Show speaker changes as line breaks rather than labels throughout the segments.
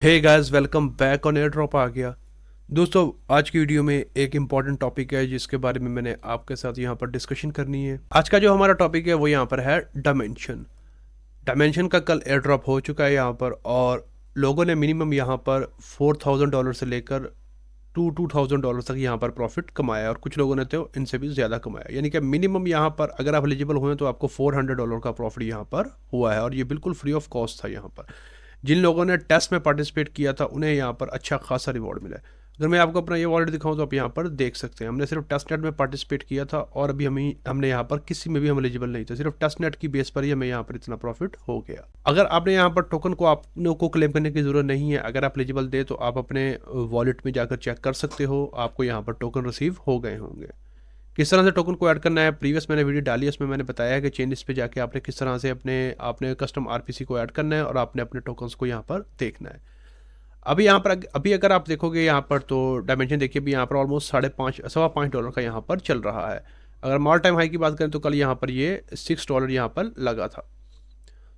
Hey guys, welcome back on air drop आ गया। दोस्तों, आज की वीडियो में एक इम्पॉर्टेंट टॉपिक है जिसके बारे में मैंने आपके साथ यहाँ पर डिस्कशन करनी है। आज का जो हमारा टॉपिक है वो यहाँ पर है डायमेंशन। डायमेंशन का कल एयर ड्रॉप हो चुका है यहाँ पर, और लोगों ने मिनिमम यहाँ पर $4,000 से लेकर $2,000 तक यहाँ पर प्रॉफिट कमाया, और कुछ लोगों ने तो इनसे भी ज़्यादा कमाया। यानी कि मिनिमम यहाँ पर अगर आप एलिजिबल हुए तो आपको $400 का प्रॉफिट यहाँ पर हुआ है, और ये बिल्कुल फ्री ऑफ कॉस्ट था। यहाँ पर जिन लोगों ने टेस्ट में पार्टिसिपेट किया था उन्हें यहाँ पर अच्छा खासा रिवॉर्ड मिला है। अगर मैं आपको अपना ये वॉलेट दिखाऊं तो आप यहाँ पर देख सकते हैं, हमने सिर्फ टेस्ट नेट में पार्टिसिपेट किया था, और अभी हमने यहाँ पर किसी में भी हम एलिजिबल नहीं थे, सिर्फ टेस्ट नेट की बेस पर ही हमें यहाँ पर इतना प्रॉफिट हो गया। अगर आपने यहाँ पर टोकन को आपने को क्लेम करने की जरूरत नहीं है, अगर आप एलिजिबल दे तो आप अपने वॉलेट में जाकर चेक कर सकते हो, आपको यहाँ पर टोकन रिसीव हो गए होंगे। किस तरह से टोकन को ऐड करना है, प्रीवियस मैंने वीडियो डाली है, उसमें मैंने बताया है कि चेंजेस पे जाके आपने किस तरह से आपने कस्टम आरपीसी को ऐड करना है, और आपने अपने टोकन्स को यहाँ पर देखना है। अभी यहाँ पर अभी अगर आप देखोगे यहाँ पर तो डायमेंशन देखिए, अभी यहाँ पर ऑलमोस्ट $5.5 का यहाँ पर चल रहा है। अगर ऑल टाइम हाई की बात करें तो कल यहाँ पर ये $6 यहाँ पर लगा था।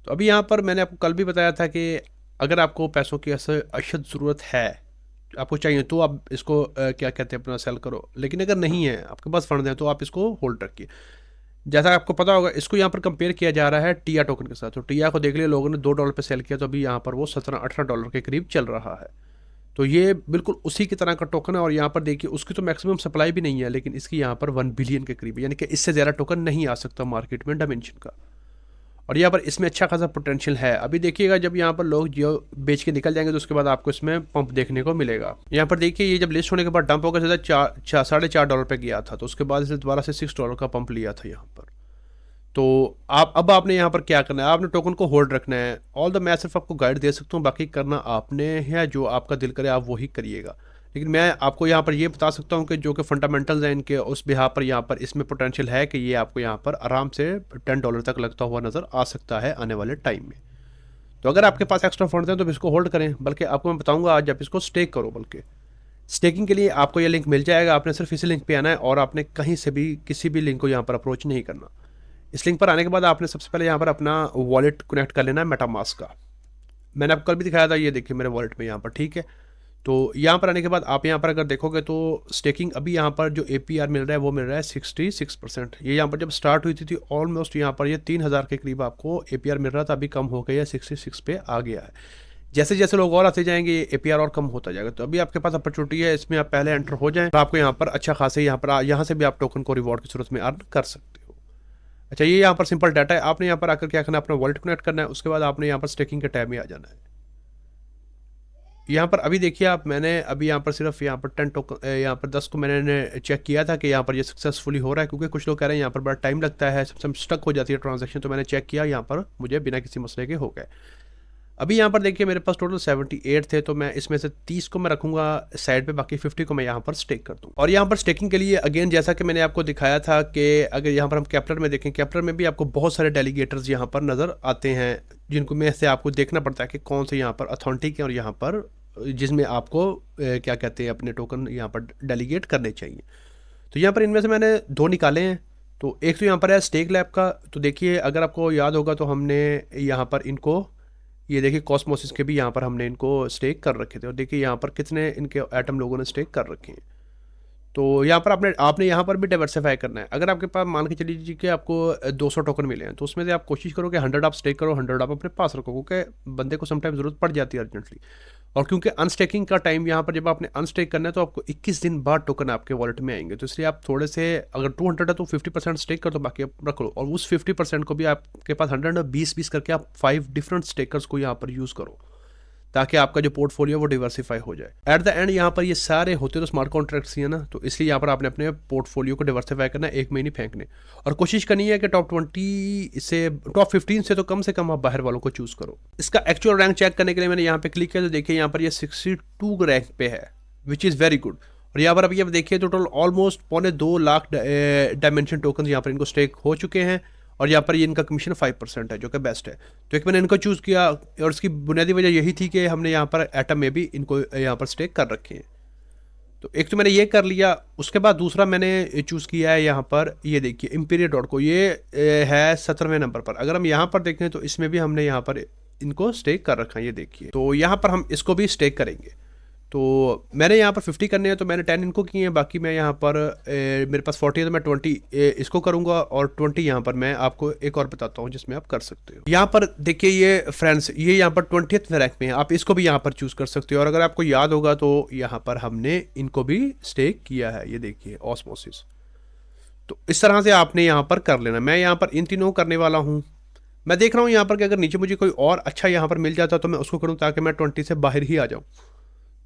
तो अभी यहाँ पर मैंने आपको कल भी बताया था कि अगर आपको पैसों की ऐसे अशद ज़रूरत है, आपको चाहिए, तो आप इसको क्या कहते हैं, अपना सेल करो। लेकिन अगर नहीं है, आपके पास फंड हैं, तो आप इसको होल्ड रखिए। जैसा आपको पता होगा, इसको यहाँ पर कंपेयर किया जा रहा है टिया टोकन के साथ। तो टिया को देख लिया लोगों ने, $2 पे सेल किया, तो अभी यहाँ पर वो $17-18 के करीब चल रहा है। तो ये बिल्कुल उसी की तरह का टोकन है, और यहाँ पर देखिए उसकी तो मैक्सिमम सप्लाई भी नहीं है, लेकिन इसकी यहाँ पर 1 बिलियन के करीब, यानी कि इससे ज़्यादा टोकन नहीं आ सकता मार्केट में डायमेंशन का। और यहाँ पर इसमें अच्छा खासा पोटेंशियल है। अभी देखिएगा, जब यहाँ पर लोग जियो बेच के निकल जाएंगे तो उसके बाद आपको इसमें पंप देखने को मिलेगा। यहाँ पर देखिए, ये जब लिस्ट होने के बाद डंप होकर सीधा $4.5 पे गया था, तो उसके बाद इसे दोबारा से $6 का पंप लिया था यहाँ पर। तो अब आपने यहाँ पर क्या करना है, आपने टोकन को होल्ड रखना है। ऑल द मैं सिर्फ आपको गाइड दे सकता हूँ, बाकी करना आपने है, जो आपका दिल करे आप वही करिएगा। लेकिन मैं आपको यहाँ पर ये बता सकता हूँ कि जो कि फंडामेंटल्स हैं इनके, उस बिहार पर यहाँ पर इसमें पोटेंशियल है कि ये आपको यहाँ पर आराम से $10 तक लगता हुआ नज़र आ सकता है आने वाले टाइम में। तो अगर आपके पास एक्स्ट्रा फंड हैं तो इसको होल्ड करें, बल्कि आपको मैं बताऊँगा आज आप इसको स्टेक करो। बल्कि स्टेकिंग के लिए आपको ये लिंक मिल जाएगा, आपने सिर्फ इसी लिंक पे आना है, और आपने कहीं से भी किसी भी लिंक को यहाँ पर अप्रोच नहीं करना। इस लिंक पर आने के बाद आपने सबसे पहले यहाँ पर अपना वॉलेट कनेक्ट कर लेना है मेटामास्क का। मैंने आपको कल भी दिखाया था, ये देखिए मेरे वॉलेट में यहाँ पर, ठीक है। तो यहाँ पर आने के बाद आप यहाँ पर अगर देखोगे तो स्टेकिंग अभी यहाँ पर जो APR मिल रहा है वो मिल रहा है 66%। ये यहाँ पर जब स्टार्ट हुई थी ऑलमोस्ट यहाँ पर ये 3,000 के करीब आपको APR मिल रहा था, अभी कम हो गया है, 66 पे आ गया है। जैसे जैसे लोग और आते जाएंगे ये APR और कम होता जाएगा। तो अभी आपके पास अपॉर्चुनिटी है, इसमें आप पहले एंटर हो जाएं, और आपको यहाँ पर अच्छा खासे यहाँ से भी आप टोकन को रिवॉर्ड की सूरत में अर्न कर सकते हो। अच्छा, ये यहाँ पर सिंपल डाटा है। आपने यहाँ पर आकर क्या करना है, अपना वॉलेट कनेक्ट करना है, उसके बाद आपने यहाँ पर स्टेकिंग के टैब में आ जाना है। यहाँ पर अभी देखिए आप, मैंने अभी यहाँ पर सिर्फ यहाँ पर 10 टोकन, यहाँ पर 10 को मैंने चेक किया था कि यहाँ पर ये सक्सेसफुली हो रहा है, क्योंकि कुछ लोग कह रहे हैं यहाँ पर बड़ा टाइम लगता है, सब स्टक हो जाती है ट्रांजैक्शन। तो मैंने चेक किया, यहाँ पर मुझे बिना किसी मसले के हो गए। अभी यहाँ पर देखिए मेरे पास टोटल 78 थे, तो मैं इसमें से 30 को मैं रखूंगा साइड पे, बाकी 50 को मैं यहाँ पर स्टेक कर दूँ। और यहाँ पर स्टेकिंग के लिए अगेन, जैसा कि मैंने आपको दिखाया था कि अगर यहाँ पर हम कैप्टर में देखें, कैप्टर में भी आपको बहुत सारे डेलीगेटर्स यहाँ पर नज़र आते हैं, जिनको में से आपको देखना पड़ता है कि कौन से यहाँ पर अथॉन्टिक है, और यहाँ पर जिसमें आपको क्या कहते हैं, अपने टोकन यहाँ पर डेलीगेट करने चाहिए। तो यहाँ पर इनमें से मैंने 2 निकाले हैं। तो एक तो यहाँ पर है स्टेक लैब का। तो देखिए, अगर आपको याद होगा तो हमने यहाँ पर इनको, ये देखिए कॉस्मोसिस के भी यहाँ पर हमने इनको स्टेक कर रखे थे, और देखिए यहाँ पर कितने इनके एटम लोगों ने स्टेक कर रखे हैं। तो यहाँ पर आपने यहाँ पर भी डाइवर्सिफाई करना है। अगर आपके पास मान के चलिए कि आपको 200 टोकन मिले हैं, तो उसमें से आप कोशिश करो कि 100 आप स्टेक करो, 100 आप अपने पास रखो, क्योंकि बंदे को समटाइम ज़रूरत पड़ जाती है अर्जेंटली। और क्योंकि अनस्टेकिंग का टाइम यहाँ पर, जब आपने अनस्टेक करना है तो आपको 21 दिन बाद टोकन आपके वॉलेट में आएंगे। तो इसलिए आप थोड़े से, अगर 200 है तो 50% स्टेक कर दो, बाकी आप रख लो, और उस 50% को भी आपके पास 120 करके आप 5 डिफरेंट स्टेकर्स को यहाँ पर यूज़ करो, ताकि आपका जो पोर्टफोलियो वो डिवर्सिफाई हो जाए। एट द एंड यहाँ पर ये सारे होते तो स्मार्ट कॉन्ट्रैक्ट्स ही है ना, तो इसलिए यहाँ पर आपने अपने पोर्टफोलियो को डिवर्सिफाई करना है, एक में नहीं फेंकने, और कोशिश करनी है कि टॉप 15 से तो कम आप बाहर वालों को चूज़ करो। इसका एक्चुअल रैंक चेक करने के लिए मैंने यहाँ पे क्लिक किया, तो देखिए यहाँ पर ये 62 रैंक पे है, विच इज़ वेरी गुड। और यहाँ पर अभी आप देखिए total almost 2.25 lakh dimension token यहाँ पर इनको स्टेक हो चुके हैं, और यहाँ पर ये इनका कमीशन 5% है, जो कि बेस्ट है। तो एक मैंने इनको चूज़ किया, और इसकी बुनियादी वजह यही थी कि हमने यहाँ पर एटम में भी इनको यहाँ पर स्टेक कर रखे हैं। तो एक तो मैंने ये कर लिया, उसके बाद दूसरा मैंने चूज़ किया है यहाँ पर, ये देखिए इम्पीरियल डॉट को, ये है 17वें नंबर पर। अगर हम यहाँ पर देखें तो इसमें भी हमने यहाँ पर इनको स्टेक कर रखा है, ये देखिए। तो यहाँ पर हम इसको भी स्टेक करेंगे। तो मैंने यहाँ पर 50 करने हैं, तो मैंने 10 इनको किए हैं, बाकी मैं यहाँ पर मेरे पास 40 है तो मैं 20 इसको करूँगा, और 20 यहाँ पर मैं आपको एक और बताता हूँ जिसमें आप कर सकते हो। यहाँ पर देखिए ये फ्रेंड्स, ये यहाँ पर 20th रैंक में है, आप इसको भी यहाँ पर चूज़ कर सकते हो। और अगर आपको याद होगा तो यहाँ पर हमने इनको भी स्टेक किया है, ये देखिए ऑस्मोसिस। तो इस तरह से आपने यहाँ पर कर लेना। मैं यहाँ पर इन तीनों करने वाला हूँ। मैं देख रहा हूँ यहाँ पर कि अगर नीचे मुझे कोई और अच्छा यहाँ पर मिल जाता तो मैं उसको करूँ, ताकि मैं 20 से बाहर ही आ जाऊँ।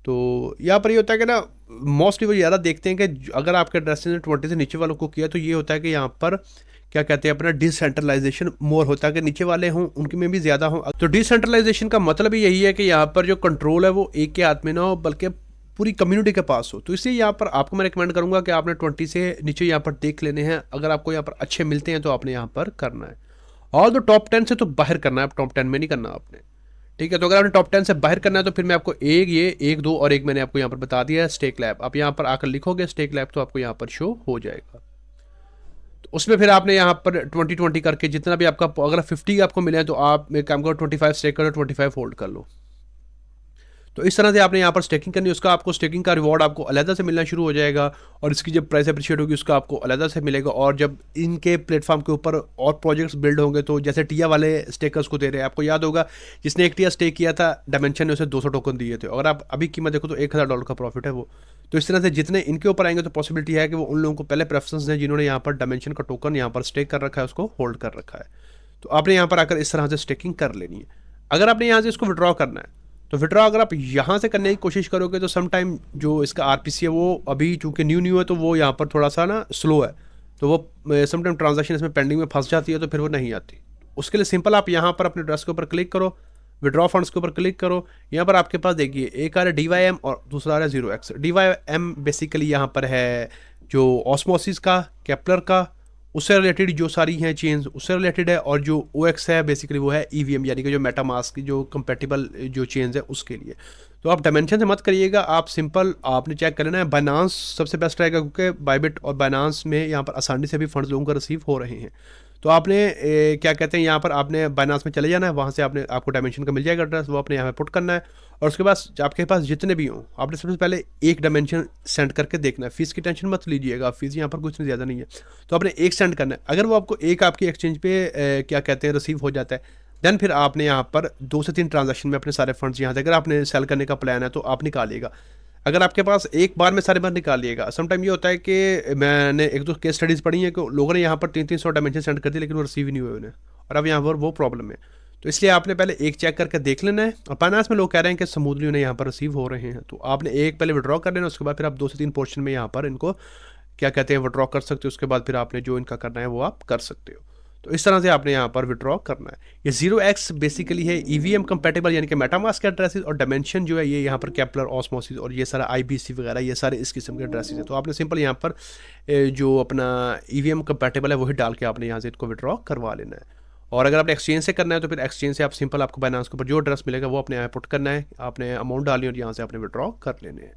तो यहाँ पर ये होता है कि ना, मोस्टली वो ज़्यादा देखते हैं कि अगर आपके ड्रेस ने 20 से नीचे वालों को किया तो ये होता है कि यहाँ पर क्या कहते हैं, अपना डिसेंट्रलाइजेशन मोर होता है कि नीचे वाले हों उनकी में भी ज़्यादा हों। तो डिसेंट्रलाइजेशन का मतलब ही यही है कि यहाँ पर जो कंट्रोल है वो एक के हाथ में ना हो, बल्कि पूरी कम्युनिटी के पास हो। तो इसलिए यहाँ पर आपको मैं रिकमेंड करूँगा कि आपने 20 से नीचे यहाँ पर देख लेने हैं। अगर आपको यहाँ पर अच्छे मिलते हैं तो आपने यहाँ पर करना है। और तो टॉप 10 से तो बाहर करना है, टॉप 10 में नहीं करना आपने, ठीक है। तो अगर आपने टॉप 10 से बाहर करना है तो फिर मैं आपको एक दो और एक मैंने आपको यहाँ पर बता दिया है, स्टेक लैब। आप यहाँ पर आकर लिखोगे स्टेक लैब तो आपको यहाँ पर शो हो जाएगा। तो उसमें फिर आपने यहाँ पर 20 करके जितना भी आपका, अगर 50 आपको मिले हैं तो आप एक काम करो 25 स्टेक करो, 25 होल्ड कर लो। तो इस तरह से आपने यहाँ पर स्टेकिंग करनी है, उसका आपको स्टेकिंग का रिवॉर्ड आपको अलग से मिलना शुरू हो जाएगा, और इसकी जब प्राइस अप्रिशिएट होगी उसका आपको अलग से मिलेगा। और जब इनके प्लेटफॉर्म के ऊपर और प्रोजेक्ट्स बिल्ड होंगे, तो जैसे टिया वाले स्टेकर्स को दे रहे हैं, आपको याद होगा जिसने एक टिया स्टेक किया था डायमेंशन ने उसे 200 टोकन दिए थे। अगर आप अभी कीमत देखो तो $1000 का प्रॉफिट है वो। तो इस तरह से जितने इनके ऊपर आएंगे तो पॉसिबिलिटी है कि वो उन लोगों को पहले प्रेफरेंस दें जिन्होंने यहाँ पर डायमेंशन का टोकन यहाँ पर स्टेक कर रखा है, उसको होल्ड कर रखा है। तो आपने यहाँ पर आकर इस तरह से स्टेकिंग कर लेनी है। अगर आपने यहाँ से इसको विड्रॉ करना है तो विड्रॉ अगर आप यहाँ से करने की कोशिश करोगे तो सम टाइम जो इसका आरपीसी है वो अभी चूंकि न्यू है तो वो यहाँ पर थोड़ा सा ना स्लो है, तो वो सम टाइम ट्रांजेक्शन इसमें पेंडिंग में फंस जाती है, तो फिर वो नहीं आती। उसके लिए सिंपल आप यहाँ पर अपने ड्रेस के ऊपर क्लिक करो, विड्रॉ फंड्स के ऊपर क्लिक करो। यहाँ पर आपके पास देखिए एक आ रहा है DYM और दूसरा आ रहा है 0x। DYM बेसिकली यहाँ पर है जो ऑस्मोसिस का, केपलर का, उससे रिलेटेड जो सारी हैं चेंज उससे रिलेटेड है, और जो OX है बेसिकली वो है EVM यानी कि जो मेटामास्क की जो कंपेटिबल जो चेंज है उसके लिए। तो आप डायमेंशन से मत करिएगा, आप सिंपल आपने चेक कर लेना है। बाइनांस सबसे बेस्ट रहेगा क्योंकि बाइबिट और बाइनांस में यहाँ पर आसानी से भी फंड्स लोगों को रिसीव हो रहे हैं। तो आपने क्या कहते हैं, यहाँ पर आपने बाइनांस में चले जाना है, वहाँ से आपको डायमेंशन का मिल जाएगा एड्रेस, वो आपने यहाँ पर पुट करना है। और उसके बाद आपके पास जितने भी हों आपने सबसे पहले एक डायमेंशन सेंड करके देखना है। फीस की टेंशन मत लीजिएगा, फीस यहाँ पर कुछ ज़्यादा नहीं है, तो आपने एक सेंड करना है। अगर वो आपको एक आपकी एक्सचेंज पे क्या कहते हैं रिसीव हो जाता है, देन फिर आपने यहाँ पर 2 से 3 ट्रांजेक्शन में अपने सारे फंड्स यहाँ से, अगर आपने सेल करने का प्लान है तो आप निकालिएगा। अगर आपके पास एक बार में सारे बार निकालिएगा, समटाइम ये होता है कि मैंने एक दो केस स्टडीज़ पढ़ी हैं कि लोगों ने यहाँ पर 300 डायमेंशन सेंड कर दिए लेकिन वो रिसीव ही नहीं हुए उन्हें, और अब यहाँ पर वो प्रॉब्लम है। तो इसलिए आपने पहले एक चेक करके देख लेना है। और फाइनेंस में लोग कह रहे हैं कि स्मूथली उन्हें यहाँ पर रिसीव हो रहे हैं, तो आपने एक पहले विड्रॉ कर लेना, उसके बाद फिर आप 2 से 3 पोर्शन में यहाँ पर इनको क्या कहते हैं विड्रॉ कर सकते हो। उसके बाद फिर आपने जो इनका करना है वो आप कर सकते हो। तो इस तरह से आपने यहाँ पर विड्रॉ करना है। ये 0x बेसिकली है EVM कंपेटेबल यानी कि मेटामास्क के एड्रेसेस, और डायमेंशन जो है ये यहाँ पर केपलर, ऑस्मोसिस और ये सारा IBC वगैरह ये सारे इस किस्म के एड्रेसेस हैं। तो आपने सिंपल यहाँ पर जो अपना EVM कंपेटेबल है वही डाल के आपने यहाँ से इसको विड्रॉ करवा लेना है। और अगर आपने एक्सचेंज से करना है तो फिर एक्सचेंज से आप सिंपल आपको बाइनांस के ऊपर जो एड्रेस मिलेगा वो अपने यहाँ पुट करना है, आपने अमाउंट डालनी और यहाँ से आपने विड्रॉ कर लेने हैं।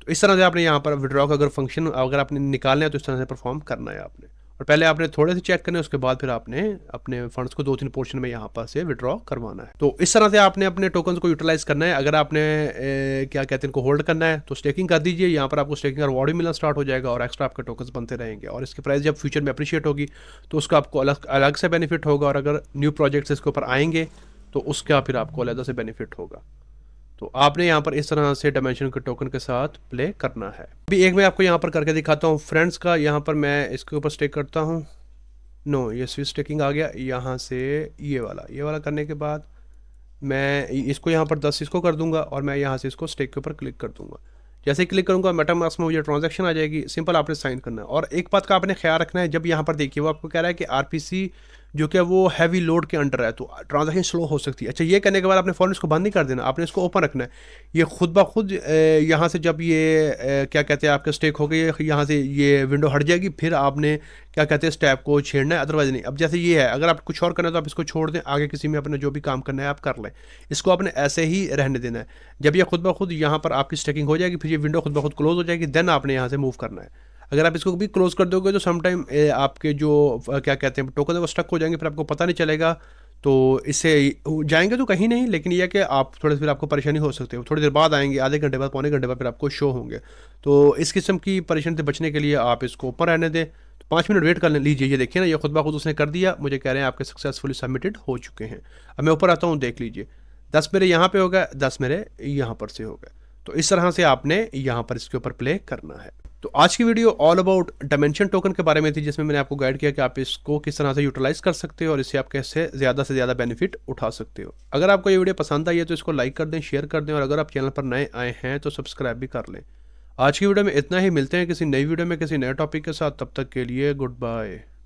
तो इस तरह से आपने यहाँ पर विड्रॉ का अगर फंक्शन अगर आपने निकालना है तो इस तरह से परफॉर्म करना है आपने। और पहले आपने थोड़े से चेक करने, उसके बाद फिर आपने अपने फंड्स को 2-3 पोर्शन में यहाँ पर से विड्रॉ करवाना है। तो इस तरह से आपने अपने टोकन्स को यूटिलाइज करना है। अगर आपने क्या कहते हैं इनको होल्ड करना है तो स्टेकिंग कर दीजिए, यहाँ पर आपको स्टेकिंग का रिवॉर्ड भी मिलना स्टार्ट हो जाएगा और एक्स्ट्रा आपके टोकन्स बनते रहेंगे, और इसकी प्राइस जब फ्यूचर में अप्रिशिएट होगी तो उसका आपको अलग से बेनिफिट होगा, और अगर न्यू प्रोजेक्ट्स इसके ऊपर आएंगे तो उसका फिर आपको अलग से बेनिफिट होगा। तो आपने यहाँ पर इस तरह से डायमेंशन के टोकन के साथ प्ले करना है। अभी एक मैं आपको यहाँ पर करके दिखाता हूँ फ्रेंड्स का। यहाँ पर मैं इसके ऊपर स्टेक करता हूँ, नो ये स्विच स्टेकिंग आ गया। यहाँ से ये वाला करने के बाद मैं इसको यहाँ पर 10 इसको कर दूंगा, और मैं यहाँ से इसको स्टेक के ऊपर क्लिक कर दूंगा। जैसे क्लिक करूँगा मेटामास्क में मुझे ट्रांजैक्शन आ जाएगी, सिंपल आपने साइन करना है। और एक बात का आपने ख्याल रखना है, जब यहाँ पर देखिए वो आपको कह रहा है कि आरपीसी जो कि वो हैवी लोड के अंडर है तो ट्रांजैक्शन स्लो हो सकती है। अच्छा, ये करने के बाद आपने फ़ौरन इसको बंद नहीं कर देना, आपने इसको ओपन रखना है। ये खुद ब खुद यहाँ से जब ये क्या कहते हैं आपके स्टेक हो गई, यहाँ से ये विंडो हट जाएगी, फिर आपने क्या कहते हैं स्टेप को छेड़ना है, अदरवाइज नहीं। अब जैसे ये है, अगर आप कुछ और करना है तो आप इसको छोड़ दें, आगे किसी में अपना जो भी काम करना है आप कर लें। इसको आपने ऐसे ही रहने देना है। जब ये खुद ब खुद यहाँ पर आपकी स्टेकिंग हो जाएगी, फिर ये विंडो खुद ब खुद क्लोज हो जाएगी, देन आपने यहाँ से मूव करना है। अगर आप इसको भी क्लोज कर दोगे तो समटाइम आपके जो क्या कहते हैं टोकन है वो स्टक हो जाएंगे, फिर आपको पता नहीं चलेगा। तो इससे जाएंगे तो कहीं नहीं, लेकिन यह है कि आप थोड़े फिर आपको परेशानी हो सकती है, थोड़ी देर बाद आएंगे, आधे घंटे बाद, पौने घंटे बाद फिर आपको शो होंगे। तो इस किस्म की परेशानी से बचने के लिए आप इसको ओपन रहने दें। तो 5 मिनट वेट कर लीजिए। ये देखिए ना, ये खुद ब खुद उसने कर दिया, मुझे कह रहे हैं आपके सक्सेसफुली सबमिटेड हो चुके हैं। अब मैं ऊपर आता हूँ, देख लीजिए 10 मेरे यहाँ पे हो गया, 10 मेरे यहाँ पर से हो गए। तो इस तरह से आपने यहाँ पर इसके ऊपर प्ले करना है। तो आज की video all about dimension token के बारे में थी, जिसमें मैंने आपको गाइड किया कि आप इसको किस तरह से यूटिलाइज कर सकते हो और इससे आप कैसे ज़्यादा से ज़्यादा बेनिफिट उठा सकते हो। अगर आपको ये वीडियो पसंद आई है तो इसको लाइक कर दें, शेयर कर दें, और अगर आप चैनल पर नए आए हैं तो सब्सक्राइब भी कर लें। आज की वीडियो में इतना ही, मिलते हैं किसी नई वीडियो में किसी नए टॉपिक के साथ। तब तक के लिए गुड बाय।